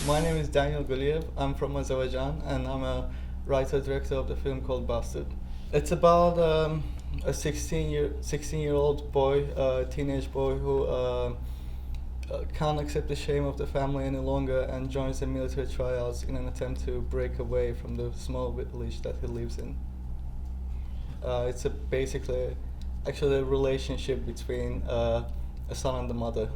My name is Daniel Guliyev. I'm from Azerbaijan, and I'm a writer-director of the film called Bastard. It's about a 16-year-old boy, teenage boy who can't accept the shame of the family any longer and joins the military tryouts in an attempt to break away from the small village that he lives in. It's basically actually a relationship between a son and the mother.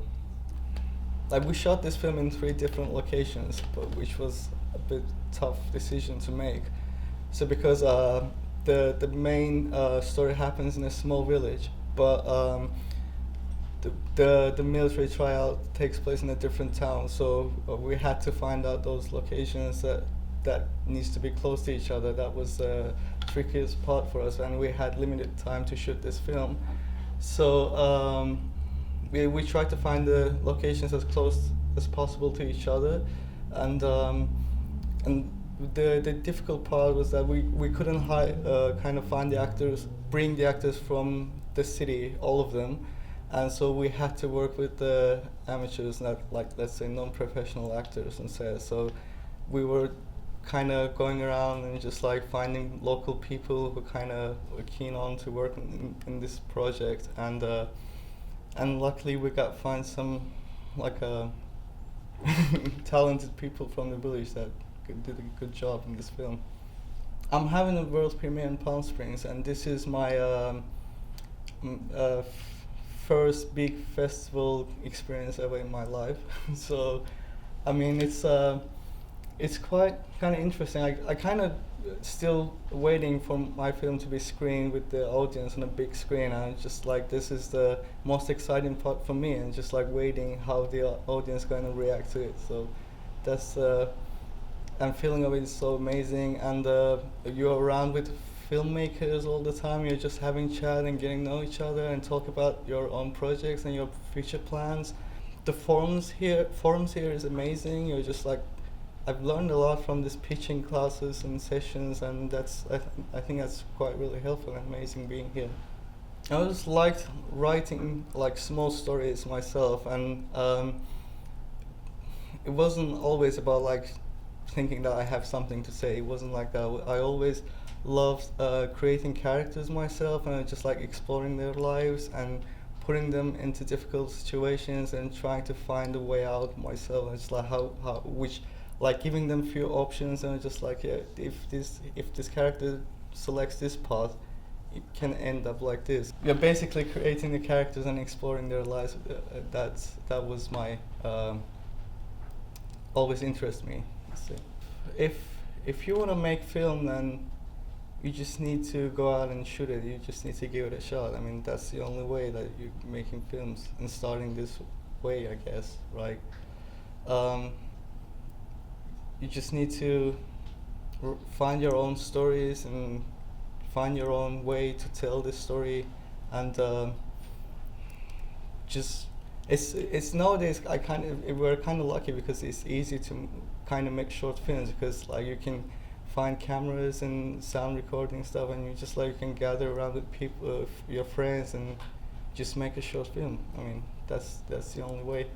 Like, we shot this film in 3 different locations, but which was a bit tough decision to make. So because the main story happens in a small village, but the military tryout takes place in a different town. So we had to find out those locations that needs to be close to each other. That was the trickiest part for us, and we had limited time to shoot this film. So we tried to find the locations as close as possible to each other, and the difficult part was that we couldn't kind of find the actors, bring the actors from the city, all of them, and so we had to work with the amateurs, not like, let's say, non-professional actors instead. So we were kind of going around and just like finding local people who kind of were keen on to work in this project, and luckily we got find some like talented people from the village that did a good job in this film. I'm having a world premiere in Palm Springs, and this is my first big festival experience ever in my life. So, I mean, it's quite kind of interesting. I kind of still waiting for my film to be screened with the audience on a big screen, and just like this is the most exciting part for me, and just like waiting how the audience going to react to it. So that's and feeling of it is so amazing, and you're around with filmmakers all the time. You're just having chat and getting to know each other and talk about your own projects and your future plans. The forums here is amazing. You're just like, I've learned a lot from these pitching classes and sessions, and I think that's quite really helpful and amazing being here. I just liked writing like small stories myself, and it wasn't always about like thinking that I have something to say. It wasn't like that. I always loved creating characters myself, and just like exploring their lives and putting them into difficult situations and trying to find a way out myself. And it's like which like giving them few options, and just like, yeah, if this character selects this path, it can end up like this. You're basically creating the characters and exploring their lives. That was my always interest me. So if you want to make film, then you just need to go out and shoot it. You just need to give it a shot. I mean, that's the only way that you're making films and starting this way, I guess, right? You just need to find your own stories and find your own way to tell this story, and just it's nowadays we're kind of lucky because it's easy to kind of make short films, because like you can find cameras and sound recording stuff, and you just like you can gather around with people, your friends, and just make a short film. I mean, that's the only way.